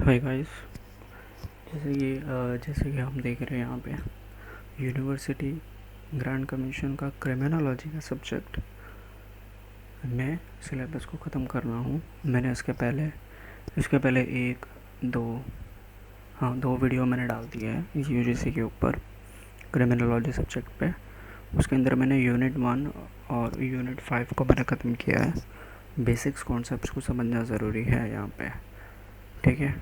Hi guys. जैसे कि हम देख रहे हैं यहाँ पे यूनिवर्सिटी ग्रांड कमीशन का क्रिमिनोलॉजी का सब्जेक्ट मैं सिलेबस को ख़त्म कर रहा हूँ। मैंने इसके पहले दो वीडियो मैंने डाल दिए हैं यूजीसी के ऊपर क्रिमिनोलॉजी सब्जेक्ट पे। उसके अंदर मैंने यूनिट 1 और यूनिट 5 को मैंने ख़त्म किया है। बेसिक्स कॉन्सेप्ट्स को समझना ज़रूरी है यहाँ पे, ठीक है,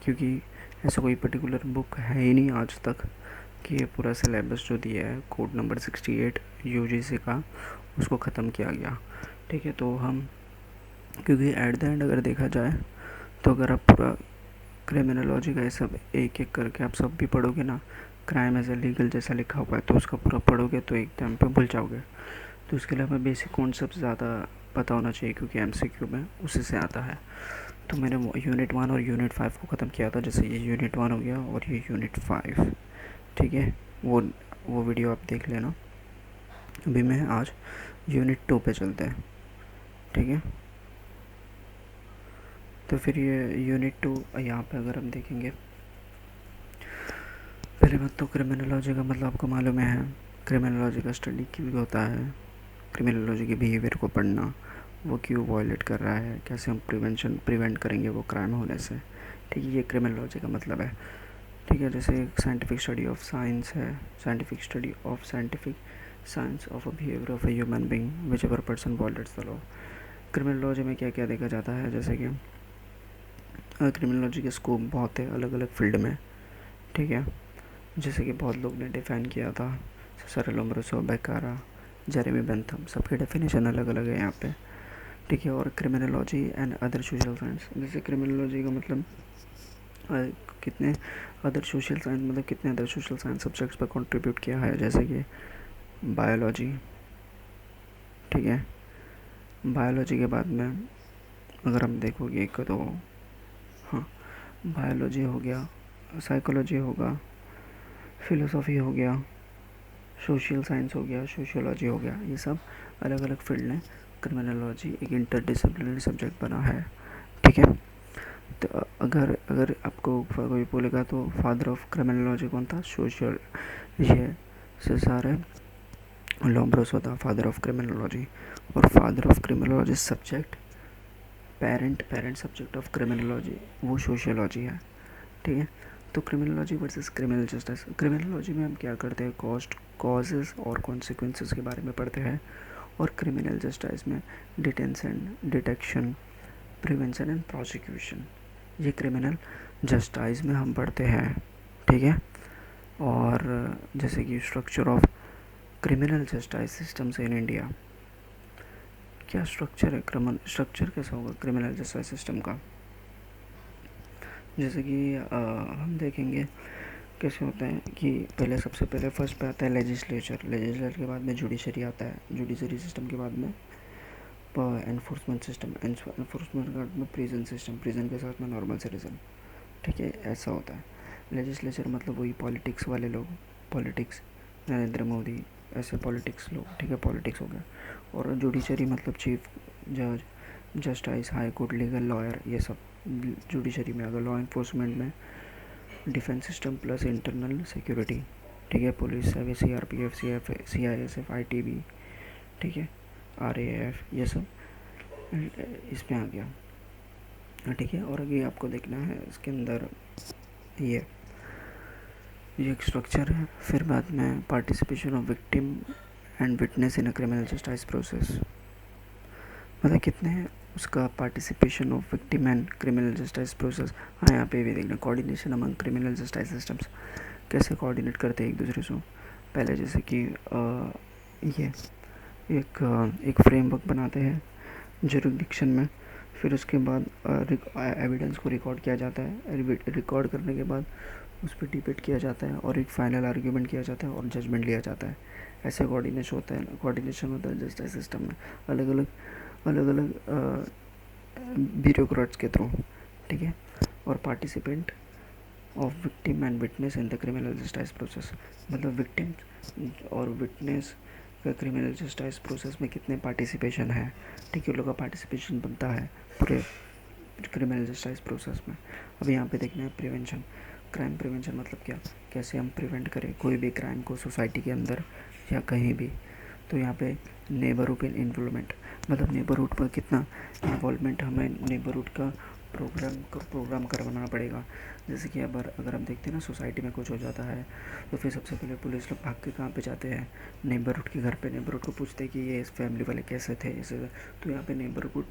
क्योंकि ऐसा कोई पर्टिकुलर बुक है ही नहीं आज तक कि ये पूरा सिलेबस जो दिया है कोड नंबर 68 यूजीसी का उसको ख़त्म किया गया। ठीक है, तो हम क्योंकि एट द एंड अगर देखा जाए तो अगर आप पूरा क्रिमिनोलॉजी का ये सब एक एक करके आप सब भी पढ़ोगे ना, क्राइम एज ए लीगल जैसा लिखा हुआ है तो उसका पूरा पढ़ोगे तो एक टाइम पे भूल जाओगे। तो उसके लिए हमें बेसिक कॉन्सेप्ट ज़्यादा पता होना चाहिए क्योंकि एमसीक्यू में उसी से आता है। तो मैंने यूनिट 1 और यूनिट 5 को ख़त्म किया था, जैसे ये यूनिट 1 हो गया और ये यूनिट 5, ठीक है। वो वीडियो आप देख लेना। अभी मैं आज यूनिट 2 पे चलते हैं, ठीक है। तो फिर ये यूनिट 2 यहाँ पे अगर हम देखेंगे, पहले बात तो क्रिमिनोलॉजी का मतलब आपको मालूम है। क्रिमिनोलॉजी का स्टडी क्यों होता है, क्रिमिनोलॉजी के बिहेवियर को पढ़ना, वो क्यों वायलेट कर रहा है, कैसे हम प्रिवेंट करेंगे वो क्राइम होने से, ठीक है। ये क्रिमिनोलॉजी का मतलब है, ठीक है। जैसे एक साइंटिफिक स्टडी ऑफ साइंस है, scientific study of scientific science of a behaviour of a human being which ever person violets the law. Criminology में क्या क्या देखा जाता है, जैसे कि क्रिमिनोलॉजी के स्कोप बहुत है अलग अलग फील्ड में, ठीक है। जैसे कि बहुत लोग ने डिफ़ाइन किया था, सेरेल लोम्ब्रोसो, बेकारा, जेरेमी बेंथम, सबके डेफिनेशन अलग अलग है यहाँ पे, ठीक है। और criminology and other social science, जैसे क्रिमिनोलॉजी का मतलब कितने अदर सोशल साइंस मतलब कितने अदर सोशल साइंस सब्जेक्ट्स पर कंट्रीब्यूट किया है, जैसे कि बायोलॉजी, ठीक है। बायोलॉजी के बाद में अगर हम देखोगे तो हाँ, बायोलॉजी हो गया, साइकोलॉजी होगा, फिलोसॉफी हो गया, सोशल साइंस हो गया, सोशियोलॉजी हो गया, ये सब अलग अलग फील्ड में क्रिमिनोलॉजी एक इंटरडिसिप्लिनरी सब्जेक्ट बना है, ठीक है। तो अगर अगर आपको कोई बोलेगा तो फादर ऑफ क्रिमिनोलॉजी कौन था, सोशल ये सेसारे लोम्ब्रोसो था फादर ऑफ क्रिमिनोलॉजी। और father of criminology subject parent subject of criminology वो सोशियोलॉजी है, ठीक है। तो criminology versus criminal justice, criminology में हम क्या करते हैं, कॉजेज़ और कॉन्सिक्वेंसेस के बारे में पढ़ते हैं, और क्रिमिनल जस्टिस में डिटेक्शन, प्रिवेंशन एंड प्रोसिक्यूशन, ये क्रिमिनल जस्टिस में हम पढ़ते हैं, ठीक है। और जैसे कि structure of criminal justice systems in India, क्या स्ट्रक्चर है, स्ट्रक्चर कैसा होगा क्रिमिनल जस्टिस सिस्टम का, जैसे कि हम देखेंगे कैसे होता है कि पहले सबसे पहले फर्स्ट पे आता है लेजिस्लेचर के बाद में जुडिशरी आता है, जुडिशरी सिस्टम के बाद में एनफोर्समेंट सिस्टम, एनफोर्समेंट के बाद में प्रिजन के साथ में नॉर्मल सिटीजन, ठीक है, ऐसा होता है। लेजिस्लेचर मतलब वही पॉलिटिक्स वाले लोग, पॉलिटिक्स, नरेंद्र मोदी, ऐसे पॉलिटिक्स लोग, ठीक है, पॉलिटिक्स हो गया। और जुडिशरी मतलब चीफ जज, justice, high court, legal lawyer, ये सब जुडिशरी में आ गया। लॉ इन्फोर्समेंट में defence system plus internal security, ठीक है, पुलिस, सीआरपीएफ, सीआईएसएफ, आईटीबी, ठीक है, आरएएफ, ये सब इसमें आ गया, ठीक है। और आगे आपको देखना है इसके अंदर ये एक स्ट्रक्चर है। फिर बाद में participation of victim and witness in a criminal justice process, मतलब कितने उसका participation of victim and criminal justice process. हाँ, यहाँ पे भी देखना coordination among criminal justice systems, कैसे कोऑर्डिनेट करते हैं एक दूसरे से। पहले जैसे कि ये एक फ्रेमवर्क बनाते हैं जुरिडिक्शन में, फिर उसके बाद एविडेंस को रिकॉर्ड किया जाता है, रिकॉर्ड करने के बाद उस पर डिबेट किया जाता है और एक फाइनल आर्ग्यूमेंट किया जाता है और जजमेंट लिया जाता है। ऐसे कोऑर्डिनेशन होता है जस्टिस सिस्टम में अलग अलग ब्यूरोक्रेट्स के थ्रू, ठीक है। और participant of victim and witness in the criminal justice process, मतलब विक्टिम और विटनेस का क्रिमिनल जस्टिस प्रोसेस में कितने पार्टिसिपेशन है, ठीक है, लोगों का पार्टिसिपेशन बनता है पूरे क्रिमिनल जस्टिस प्रोसेस में। अब यहाँ पे देखना है प्रिवेंशन। क्राइम प्रिवेंशन मतलब क्या, कैसे हम प्रिवेंट करें कोई भी क्राइम को सोसाइटी के अंदर या कहीं भी। तो यहाँ पे नेबरहुड इन्वॉल्वमेंट, मतलब नेबरहुड पर कितना इन्वॉल्वमेंट, हमें नेबरहुड का प्रोग्राम करवाना पड़ेगा। जैसे कि अगर हम देखते हैं ना, सोसाइटी में कुछ हो जाता है तो फिर सबसे पहले पुलिस लोग भाग के कहाँ पे जाते हैं, नेबरहुड के घर पे। नेबरहुड को पूछते हैं कि ये इस फैमिली वाले कैसे थे, ऐसे। तो यहाँ पे नेबरहुड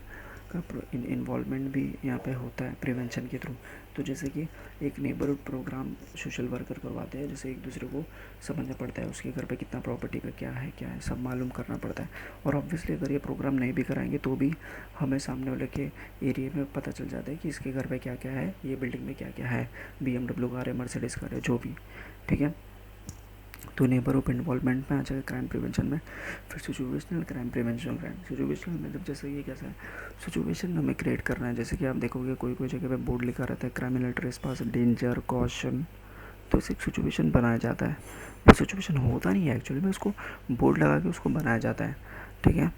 का इन्वॉल्वमेंट भी यहाँ पे होता है प्रिवेंशन के थ्रू। तो जैसे कि एक नेबरहुड प्रोग्राम सोशल वर्कर करवाते हैं, जैसे एक दूसरे को समझना पड़ता है उसके घर पे कितना प्रॉपर्टी का क्या है सब मालूम करना पड़ता है। और ऑब्वियसली अगर ये प्रोग्राम नहीं भी कराएंगे तो भी हमें सामने वाले के एरिया में पता चल जाता है कि इसके घर पे क्या क्या है, ये बिल्डिंग में क्या क्या है, BMW कार है, मर्सिडीज़ कार है, जो भी। ठीक है, तो नेबरहुड इन्वॉल्वमेंट में आ जाएगा क्राइम प्रिवेंशन में। फिर सिचुएशनल क्राइम प्रिवेंशन। सिचुएशनल मतलब जैसे ये कैसा है, सिचुएशन हमें क्रिएट करना है। जैसे कि आप देखोगे कोई जगह पे बोर्ड लिखा रहता है क्रिमिनल ट्रेसपास, डेंजर, कॉशन, तो इसे एक सिचुएशन बनाया जाता है। वो सिचुएशन होता नहीं है एक्चुअली में, उसको बोर्ड लगा के उसको बनाया जाता है। ठीक है,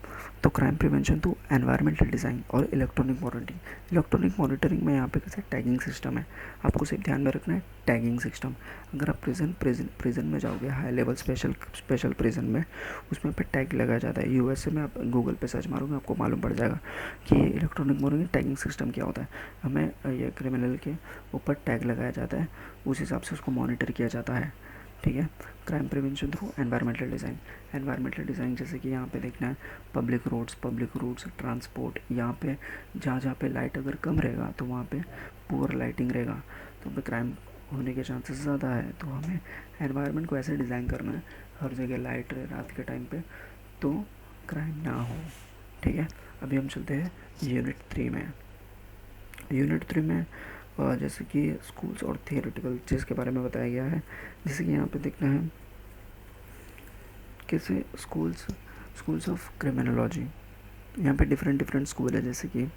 तो क्राइम प्रिवेंशन तो एनवायरमेंटल डिज़ाइन और इलेक्ट्रॉनिक मॉनिटरिंग। इलेक्ट्रॉनिक मॉनिटरिंग में यहाँ पे कैसे टैगिंग सिस्टम है, आपको सिर्फ ध्यान में रखना है टैगिंग सिस्टम। अगर आप प्रिजन में जाओगे, हाई लेवल स्पेशल प्रिजन में, उसमें पे टैग लगाया जाता है। USA में आप गूगल पे सर्च मारोगे आपको मालूम पड़ जाएगा कि ये इलेक्ट्रॉनिक मॉनिटरिंग टैगिंग सिस्टम क्या होता है। हमें ये क्रिमिनल के ऊपर टैग लगाया जाता है, उस हिसाब से उसको मॉनिटर किया जाता है। ठीक है, crime prevention through environmental design. Environmental design जैसे कि यहाँ पे देखना है पब्लिक रोड्स ट्रांसपोर्ट। यहाँ पे जहाँ पे लाइट अगर कम रहेगा तो वहाँ पे पुअर लाइटिंग रहेगा, तो वहाँ पे क्राइम होने के चांसेस ज़्यादा है। तो हमें एनवायरनमेंट को ऐसे डिज़ाइन करना है हर जगह लाइट रहे रात के टाइम पे, तो क्राइम ना हो। ठीक है, अभी हम चलते हैं यूनिट 3 में। यूनिट 3 में जैसे कि स्कूल्स और थियोरेटिकल चीज़ के बारे में बताया गया है। जैसे कि यहाँ पे देखना है कैसे स्कूल्स ऑफ क्रिमिनोलॉजी। यहाँ पे डिफरेंट स्कूल है, जैसे कि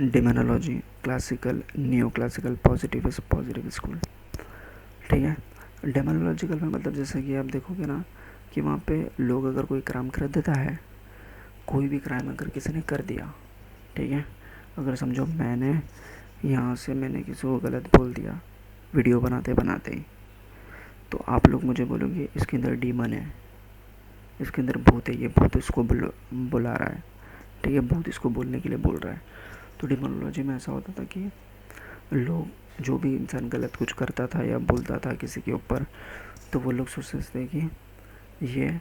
demonology, classical, new classical, positive school. ठीक है, डेमोनोलॉजिकल में मतलब जैसे कि आप देखोगे ना कि वहाँ पे लोग अगर कोई क्राइम कर देता है, कोई भी क्राइम अगर किसी ने कर दिया, ठीक है, अगर समझो मैंने किसी को गलत बोल दिया वीडियो बनाते बनाते ही, तो आप लोग मुझे बोलोगे इसके अंदर डीमन है, इसके अंदर भूत है, ये भूत इसको बुला रहा है। ठीक है, भूत इसको बोलने के लिए बोल रहा है। तो डिमोनोलॉजी में ऐसा होता था कि लोग, जो भी इंसान गलत कुछ करता था या बोलता था किसी के ऊपर, तो वो लोग सोचते थे कि ये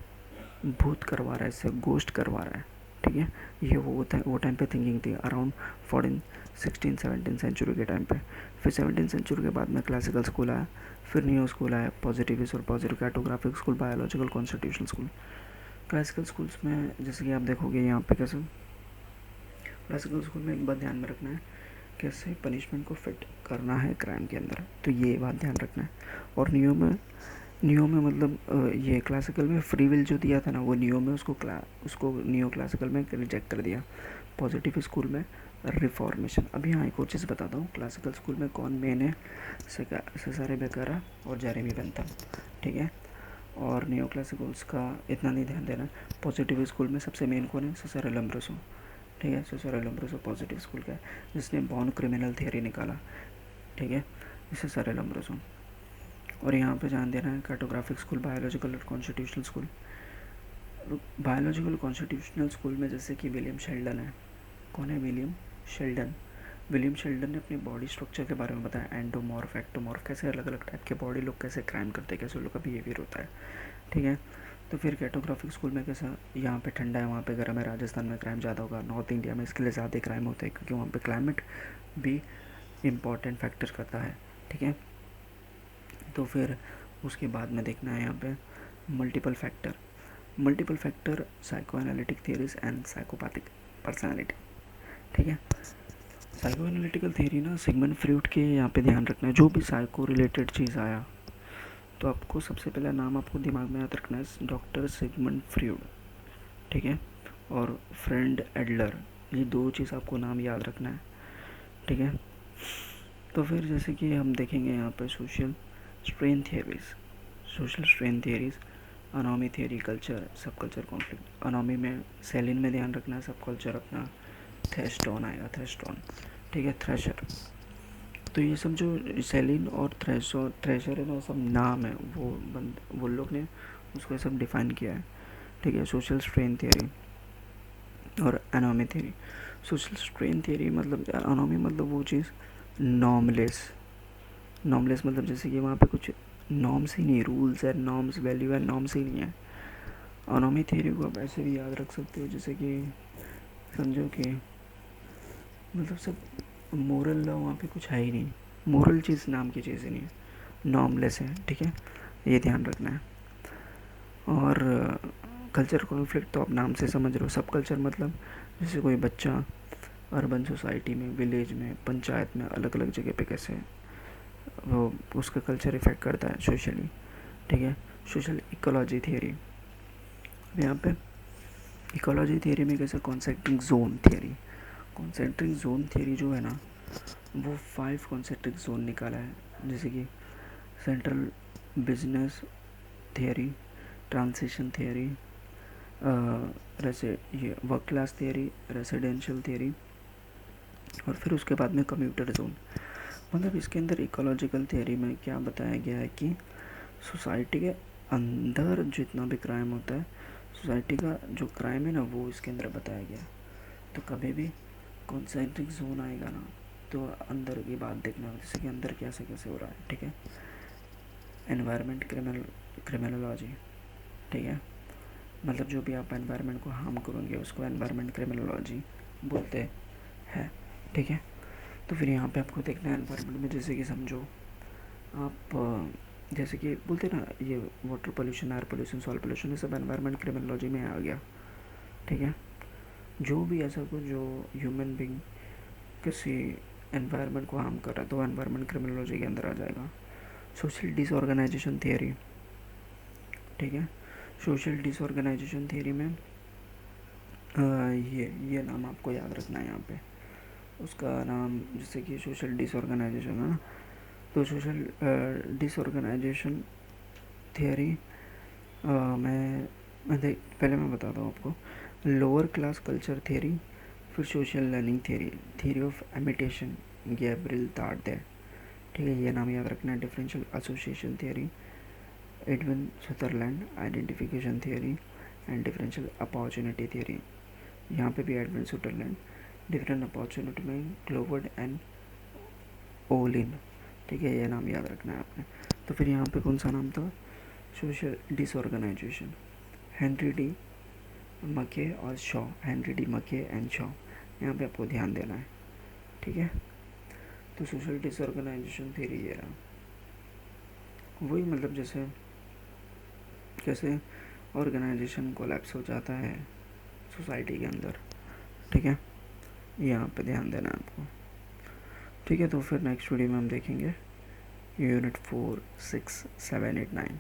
भूत करवा रहा है, इससे गोश्त करवा रहा है। ठीक है, ये वो टाइम पे थिंकिंग थी अराउंड 16 17 सेंचुरी के टाइम पे। फिर 17 सेंचुरी के बाद में क्लासिकल स्कूल आया, फिर न्यू स्कूल आया, पॉजिटिविस्ट और positive cartographic school, biological, constitutional school. Classical schools में जैसे कि आप देखोगे यहाँ पे कैसे क्लासिकल स्कूल में एक बात ध्यान में रखना है, कैसे पनिशमेंट को फिट करना है क्राइम के अंदर, तो ये बात ध्यान रखना है। और नियो में मतलब ये क्लासिकल में फ्री विल जो दिया था ना, वो नियो में उसको नियो क्लासिकल में रिजेक्ट कर दिया। पॉजिटिव स्कूल में रिफॉर्मेशन। अभी यहाँ एक और चीज़ बताता हूँ, क्लासिकल स्कूल में कौन मेन है, सेसारे बेकारा और जेरेमी बेंथम। ठीक है, और नियो क्लासिकल्स का इतना नहीं ध्यान देना। पॉजिटिव स्कूल में सबसे मेन कौन है, सेसारे लम्ब्रोसो। ठीक है, सेसारे लम्ब्रोसो पॉजिटिव स्कूल का है, जिसने बॉर्न क्रिमिनल थियरी निकाला। ठीक है, सेसारे लम्ब्रोसो। और यहाँ पे ध्यान देना है कार्टोग्राफिक स्कूल, बायोलॉजिकल और constitutional school. Biological constitutional school में जैसे कि विलियम शेल्डन है। कौन है विलियम शेल्डन ने अपनी बॉडी स्ट्रक्चर के बारे में बताया, एंडोमॉर्फ, एक्टोमॉर्फ, कैसे अलग अलग टाइप के बॉडी लोग कैसे क्राइम करते हैं, कैसे उन लोग का बिहेवियर होता है। ठीक है, तो फिर कैटोग्राफिक स्कूल में कैसा, यहाँ पे ठंडा है, वहाँ पे गर्म है, राजस्थान में क्राइम ज़्यादा होगा, नॉर्थ इंडिया में इसके लिए ज़्यादा क्राइम होता है क्योंकि वहाँ पे क्लाइमेट भी इम्पॉर्टेंट फैक्टर करता है। ठीक है, तो फिर उसके बाद में देखना है यहाँ पे multiple factor psycho analytic theories and psychopathic personality. ठीक है, साइको एनालिटिकल थियरी ना सिगमंड फ्रूड के यहाँ पे ध्यान रखना है। जो भी साइको रिलेटेड चीज़ आया तो आपको सबसे पहला नाम आपको दिमाग में याद रखना है, डॉक्टर सिगमंड फ्रूड। ठीक है, और फ्रेंड एडलर, ये दो चीज़ आपको नाम याद रखना है। ठीक है, तो फिर जैसे कि हम देखेंगे यहाँ पे social strain theories, anomie theory, culture, sub culture conflict. Anomie में सेलिन में ध्यान रखना है, सब कल्चर अपना थ्रेस्टोन आएगा, थ्रेस्टोन, ठीक है, थ्रेशर। तो ये सब जो सेलिन और थ्रेशर है ना, सब नाम है, वो लोग ने उसको सब डिफाइन किया है, ठीक है। सोशल स्ट्रेन थियरी और anomie theory. Social strain theory मतलब, एनोमी मतलब वो चीज़ नॉर्मलेस, नॉर्मलेस मतलब जैसे कि वहाँ पे कुछ नॉर्म्स ही नहीं, rules and norms, value and norms ही नहीं है। एनोमी थियरी को आप ऐसे भी याद रख सकते हो जैसे कि समझो कि मतलब सब मोरल लॉ वहाँ पे कुछ है ही नहीं, मोरल चीज़ नाम की चीज़ ही नहीं है, नॉर्मलेस है, ठीक है, ये ध्यान रखना है। और कल्चर कॉन्फ्लिक्ट तो आप नाम से समझ रहे हो, सब कल्चर मतलब जैसे कोई बच्चा अर्बन सोसाइटी में, विलेज में, पंचायत में, अलग अलग जगह पे कैसे वो उसका कल्चर इफेक्ट करता है सोशली, ठीक है। सोशल इकोलॉजी थियरी, यहाँ पे इकोलॉजी थियरी में कैसे concentric zone theory, concentric zone theory जो है ना, वो 5 कॉन्सेंट्रिक जोन निकाला है, जैसे कि central business theory, transition theory, ये work class theory, residential theory, और फिर उसके बाद में कम्यूटर जोन। मतलब इसके अंदर इकोलॉजिकल थियरी में क्या बताया गया है कि सोसाइटी के अंदर जितना भी क्राइम होता है, सोसाइटी का जो क्राइम है ना, वो इसके अंदर बताया गया। तो कभी भी कॉन्सेंट्रिक जोन आएगा ना, तो अंदर की बात देखना, जैसे कि अंदर कैसे कैसे हो रहा है, ठीक है। एनवायरनमेंट क्रिमिनोलॉजी, ठीक है, मतलब जो भी आप एनवायरनमेंट को हार्म करोगे उसको एनवायरनमेंट क्रिमिनोलॉजी बोलते हैं, ठीक है। तो फिर यहाँ पे आपको देखना है एनवायरनमेंट में, जैसे कि समझो आप जैसे कि बोलते ना, ये water pollution, air pollution, soil pollution, ये सब एनवायरनमेंट क्रिमिनोलॉजी में आ गया, ठीक है। जो भी ऐसा कुछ जो ह्यूमन बीइंग किसी एनवायरनमेंट को हार्म कर रहा है तो एनवायरनमेंट क्रिमिनोलॉजी के अंदर आ जाएगा। सोशल डिसऑर्गेनाइजेशन थियरी, ठीक है। सोशल डिसऑर्गेनाइजेशन थियरी में ये नाम आपको याद रखना है यहाँ पे, उसका नाम जैसे कि सोशल डिसऑर्गेनाइजेशन है ना, तो सोशल डिसऑर्गेनाइजेशन थियरी पहले मैं बताता हूँ आपको। लोअर क्लास कल्चर थियरी, फिर social learning theory, theory of imitation, Gabriel Tarde, ठीक है, ये नाम याद रखना है। Differential association theory, Edwin Sutherland, identification theory and differential opportunity theory, यहाँ पे भी एडविन सदरलैंड, डिफरेंट अपॉर्चुनिटी में क्लोवर्ड एंड ओलिन, ठीक है, ये नाम याद रखना है आपने। तो फिर यहाँ पे कौन सा नाम था, सोशल डिसऑर्गेनाइजेशन, हेनरी डी मके और शॉ, हेनरी डी मके एंड शॉ, यहाँ पे आपको ध्यान देना है, ठीक है। तो सोशल डिसऑर्गेनाइजेशन थ्योरी ये रहा, वही मतलब जैसे कैसे ऑर्गेनाइजेशन कोलैप्स हो जाता है सोसाइटी के अंदर, ठीक है, यहाँ पे ध्यान देना है आपको, ठीक है। तो फिर नेक्स्ट वीडियो में हम देखेंगे यूनिट 4, 6, 7, 8, 9।